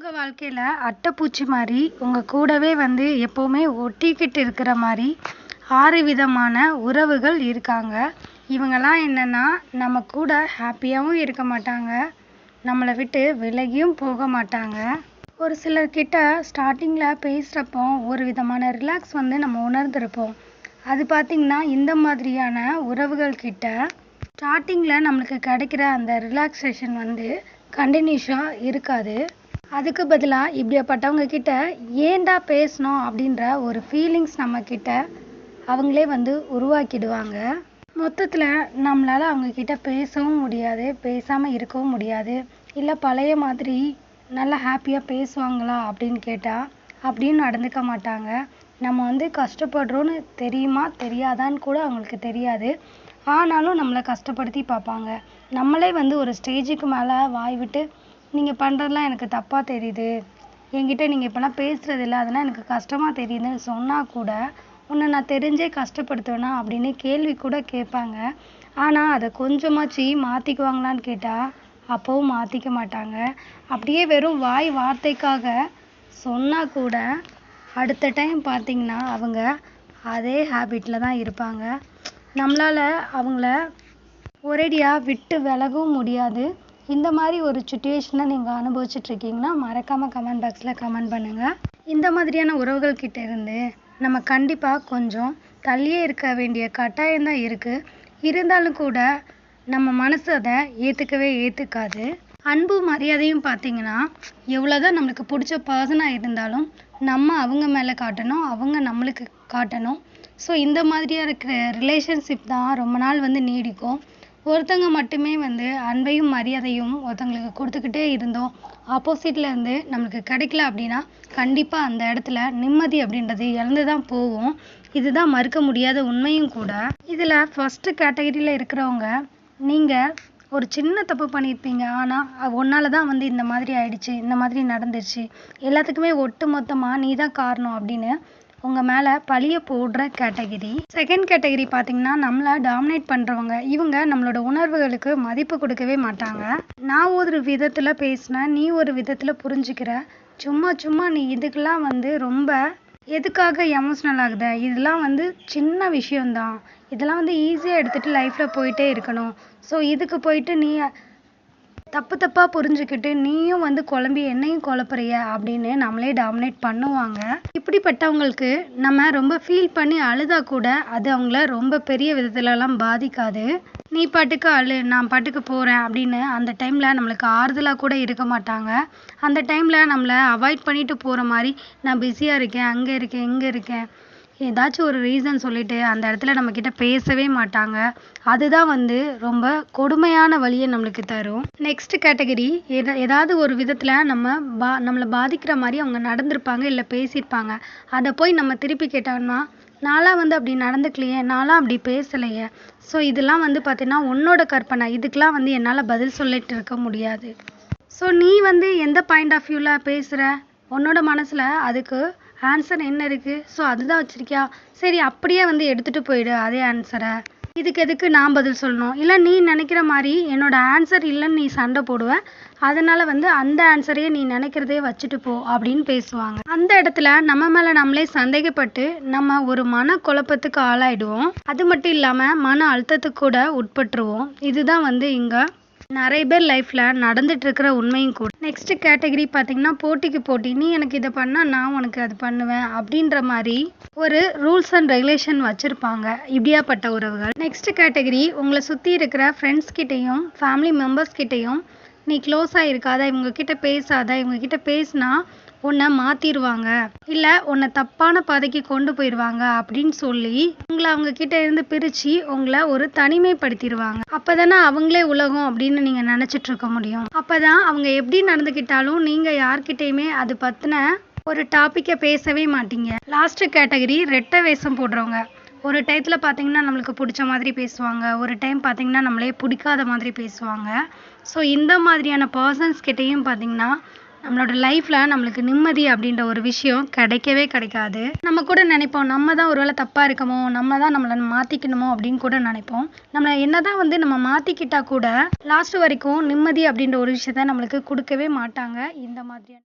உங்க வாழ்க்கையில அட்டைப்பூச்சி மாதிரி உங்க கூடவே வந்து எப்பவுமே ஒட்டிக்கிட்டு இருக்கிற மாதிரி 6 விதமான உறவுகள் இருக்காங்க. இவங்கெல்லாம் என்னன்னா நம்ம கூட ஹாப்பியாகவும் இருக்க மாட்டாங்க, நம்மளை விட்டு விலகியும் போக மாட்டாங்க. ஒரு சிலர்கிட்ட ஸ்டார்டிங்கில் பேசுகிறப்போ ஒரு விதமான ரிலாக்ஸ் வந்து நம்ம உணர்ந்திருப்போம். அது பார்த்திங்கன்னா இந்த மாதிரியான உறவுகள் கிட்ட ஸ்டார்டிங்கில் நம்மளுக்கு கிடைக்கிற அந்த ரிலாக்ஸேஷன் வந்து கண்டினியூஸாக இருக்காது. அதுக்கு பதிலாக இப்படியாப்பட்டவங்க கிட்ட ஏன்டா பேசணும் அப்படின்ற ஒரு ஃபீலிங்ஸ் நம்மக்கிட்ட அவங்களே வந்து உருவாக்கிடுவாங்க. மொத்தத்தில் நம்மளால் அவங்கக்கிட்ட பேசவும் முடியாது, பேசாமல் இருக்கவும் முடியாது. இல்லை பழைய மாதிரி நல்லா ஹாப்பியாக பேசுவாங்களா அப்படின்னு கேட்டால் அப்படின்னு நடந்துக்க மாட்டாங்க. நம்ம வந்து கஷ்டப்படுறோன்னு தெரியுமா தெரியாதான்னு கூட அவங்களுக்கு தெரியாது. ஆனாலும் நம்மளை கஷ்டப்படுத்தி பார்ப்பாங்க. நம்மளே வந்து ஒரு ஸ்டேஜுக்கு மேலே வாய் விட்டு நீங்கள் பண்ணுறதெல்லாம் எனக்கு தப்பாக தெரியுது, என்கிட்ட நீங்கள் இப்போலாம் பேசுகிறதில்ல, அதெல்லாம் எனக்கு கஷ்டமாக தெரியுதுன்னு சொன்னால் கூட உன்னை நான் தெரிஞ்சே கஷ்டப்படுத்துவேனா அப்படின்னு கேள்வி கூட கேட்பாங்க. ஆனால் அதை கொஞ்சமாச்சு மாற்றிக்குவாங்களான்னு கேட்டால் அப்போவும் மாற்றிக்க மாட்டாங்க. அப்படியே வெறும் வாய் வார்த்தைக்காக சொன்னால் கூட அடுத்த டைம் பார்த்திங்கன்னா அவங்க அதே ஹேபிட்டில் தான் இருப்பாங்க. நம்மளால் அவங்கள ஒரேடியாக விட்டு விலகவும் முடியாது. இந்த மாதிரி ஒரு சுச்சுவேஷனை நீங்கள் அனுபவிச்சுட்ருக்கீங்கன்னா மறக்காமல் கமெண்ட் பாக்ஸில் கமெண்ட் பண்ணுங்கள். இந்த மாதிரியான உறவுகள் கிட்ட இருந்து நம்ம கண்டிப்பாக கொஞ்சம் தள்ளியே இருக்க வேண்டிய கட்டாயம்தான் இருக்குது. இருந்தாலும் கூட நம்ம மனசு அதை ஏற்றுக்காது. அன்பு மரியாதையும் பார்த்திங்கன்னா எவ்வளோதான் நம்மளுக்கு பிடிச்ச பர்சனாக இருந்தாலும் நம்ம அவங்க மேலே காட்டணும், அவங்க நம்மளுக்கு காட்டணும். ஸோ இந்த மாதிரியாக இருக்கிற ரிலேஷன்ஷிப் தான் ரொம்ப நாள் வந்து நீடிக்கும். ஒருத்தங்க மட்டுமே வந்து அன்பையும் மரியாதையும் ஒருத்தங்களுக்கு கொடுத்துக்கிட்டே இருந்தோம், ஆப்போசிட்டில் இருந்து நம்மளுக்கு கிடைக்கல அப்படின்னா கண்டிப்பாக அந்த இடத்துல நிம்மதி அப்படின்றது இழந்து தான் போகும். இதுதான் மறுக்க முடியாத உண்மையும் கூட. இதில் ஃபஸ்ட்டு கேட்டகரியில் இருக்கிறவங்க, நீங்கள் ஒரு சின்ன தப்பு பண்ணியிருப்பீங்க, ஆனால் ஒன்னால தான் வந்து இந்த மாதிரி ஆயிடுச்சு, இந்த மாதிரி நடந்துருச்சு, எல்லாத்துக்குமே ஒட்டு மொத்தமாக நீ தான் காரணம் அப்படின்னு உங்கள் மேலே பழிய போடுற கேட்டகிரி. செகண்ட் கேட்டகிரி பார்த்திங்கன்னா நம்மளை டாமினேட் பண்ணுறவங்க. இவங்க நம்மளோட உணர்வுகளுக்கு மதிப்பு கொடுக்கவே மாட்டாங்க. நான் ஒரு விதத்தில் பேசினேன், நீ ஒரு விதத்தில் புரிஞ்சுக்கிற, சும்மா நீ இதுக்கெல்லாம் வந்து ரொம்ப எதுக்காக எமோஷ்னல் ஆகுத, இதெல்லாம் வந்து சின்ன விஷயந்தான், இதெல்லாம் வந்து ஈஸியாக எடுத்துகிட்டு லைஃப்பில் போயிட்டே இருக்கணும். ஸோ இதுக்கு போயிட்டு நீ தப்பாக புரிஞ்சுக்கிட்டு நீயும் வந்து குழம்பி என்னையும் குழப்புறிய அப்படின்னு நம்மளே டாமினேட் பண்ணுவாங்க. இப்படிப்பட்டவங்களுக்கு நம்ம ரொம்ப ஃபீல் பண்ணி அழுதா கூட அது அவங்கள ரொம்ப பெரிய விதத்துலலாம் பாதிக்காது. நீ பாட்டுக்கு அழு, நான் பாட்டுக்கு போகிறேன் அப்படின்னு அந்த டைமில் நம்மளுக்கு ஆறுதலாக கூட இருக்க மாட்டாங்க. அந்த டைமில் நம்மளை அவாய்ட் பண்ணிட்டு போகிற மாதிரி, நான் பிஸியாக இருக்கேன், அங்கே இருக்கேன், இங்கே இருக்கேன், ஏதாச்சும் ஒரு ரீசன் சொல்லிட்டு அந்த இடத்துல நம்மக்கிட்ட பேசவே மாட்டாங்க. அதுதான் வந்து ரொம்ப கொடுமையான வழியை நம்மளுக்கு தரும். நெக்ஸ்ட் கேட்டகரி, ஏதாவது ஒரு விதத்தில் நம்மளை பாதிக்கிற மாதிரி அவங்க நடந்திருப்பாங்க, இல்லை பேசியிருப்பாங்க. அதை போய் நம்ம திருப்பி கேட்டோம்னா, நான்லாம் வந்து அப்படி நடந்துக்கலையே, நான்லாம் அப்படி பேசலையே, ஸோ இதெல்லாம் வந்து பார்த்தீங்கன்னா உன்னோட கற்பனை, இதுக்கெலாம் வந்து என்னால் பதில் சொல்லிட்டு இருக்க முடியாது. ஸோ நீ வந்து எந்த பாயிண்ட் ஆஃப் வியூவில் பேசுகிற, உன்னோட மனசில் அதுக்கு ஆன்சர் என்ன இருக்குது, ஸோ அதுதான் வச்சுருக்கியா, சரி அப்படியே வந்து எடுத்துகிட்டு போயிடு அதே ஆன்சரை, இதுக்கு எதுக்கு நான் பதில் சொல்லணும், இல்லை நீ நினைக்கிற மாதிரி என்னோட ஆன்சர் இல்லைன்னு நீ சண்டை போடுவேன், அதனால் வந்து அந்த ஆன்சரையே நீ நினைக்கிறதே வச்சுட்டு போ அப்படின்னு பேசுவாங்க. அந்த இடத்துல நம்ம மேலே நம்மளே சந்தேகப்பட்டு நம்ம ஒரு மன குழப்பத்துக்கு ஆளாயிடுவோம். அது மட்டும் இல்லாமல் மன அழுத்தத்துக்கு கூட உட்பட்டுருவோம். இதுதான் வந்து இங்கே நிறைய பேர் லைஃப்பில் நடந்துட்டு இருக்கிற உண்மையும் கூட. நெக்ஸ்ட் கேட்டகரி பார்த்திங்கன்னா போட்டிக்கு போட்டி, நீ எனக்கு இதை பண்ணால் நான் உனக்கு அது பண்ணுவேன் அப்படின்ற மாதிரி ஒரு ரூல்ஸ் அண்ட் ரெகுலேஷன் வச்சுருப்பாங்க இப்படியாப்பட்ட உறவுகள். நெக்ஸ்ட் கேட்டகரி, உங்களை சுற்றி இருக்கிற ஃப்ரெண்ட்ஸ் கிட்டேயும் ஃபேமிலி மெம்பர்ஸ் கிட்டேயும் நீ க்ளோஸாக இருக்காத, இவங்கக்கிட்ட பேசாத, இவங்கக்கிட்ட பேசினா உன்னை மாற்றிடுவாங்க, இல்லை உன்னை தப்பான பாதைக்கு கொண்டு போயிடுவாங்க அப்படின்னு சொல்லி உங்களை அவங்கக்கிட்ட இருந்து பிரித்து உங்களை ஒரு தனிமைப்படுத்திடுவாங்க. அப்போ தானே அவங்களே உலகம் அப்படின்னு நீங்கள் நினச்சிட்டு இருக்க முடியும். அப்போ தான் அவங்க எப்படி நடந்துக்கிட்டாலும் நீங்கள் யார்கிட்டையுமே அது பற்றின ஒரு டாப்பிக்கை பேசவே மாட்டீங்க. லாஸ்ட்டு கேட்டகரி, ரெட்டை வேஷம் போடுறவங்க. ஒரு டயத்தில் பார்த்திங்கன்னா நம்மளுக்கு பிடிச்ச மாதிரி பேசுவாங்க, ஒரு டைம் பார்த்திங்கன்னா நம்மளே பிடிக்காத மாதிரி பேசுவாங்க. ஸோ இந்த மாதிரியான பர்சன்ஸ் கிட்டேயும் பார்த்திங்கன்னா நம்மளோட லைஃப்பில் நம்மளுக்கு நிம்மதி அப்படின்ற ஒரு விஷயம் கிடைக்காது. நம்ம கூட நினைப்போம், நம்ம தான் ஒருவேளை தப்பாக இருக்கமோ, நம்ம தான் நம்மளை மாற்றிக்கணுமோ அப்படின்னு கூட நினைப்போம். நம்மளை என்ன தான் வந்து நம்ம மாற்றிக்கிட்டால் கூட லாஸ்ட் வரைக்கும் நிம்மதி அப்படின்ற ஒரு விஷயத்த நம்மளுக்கு கொடுக்கவே மாட்டாங்க. இந்த மாதிரியான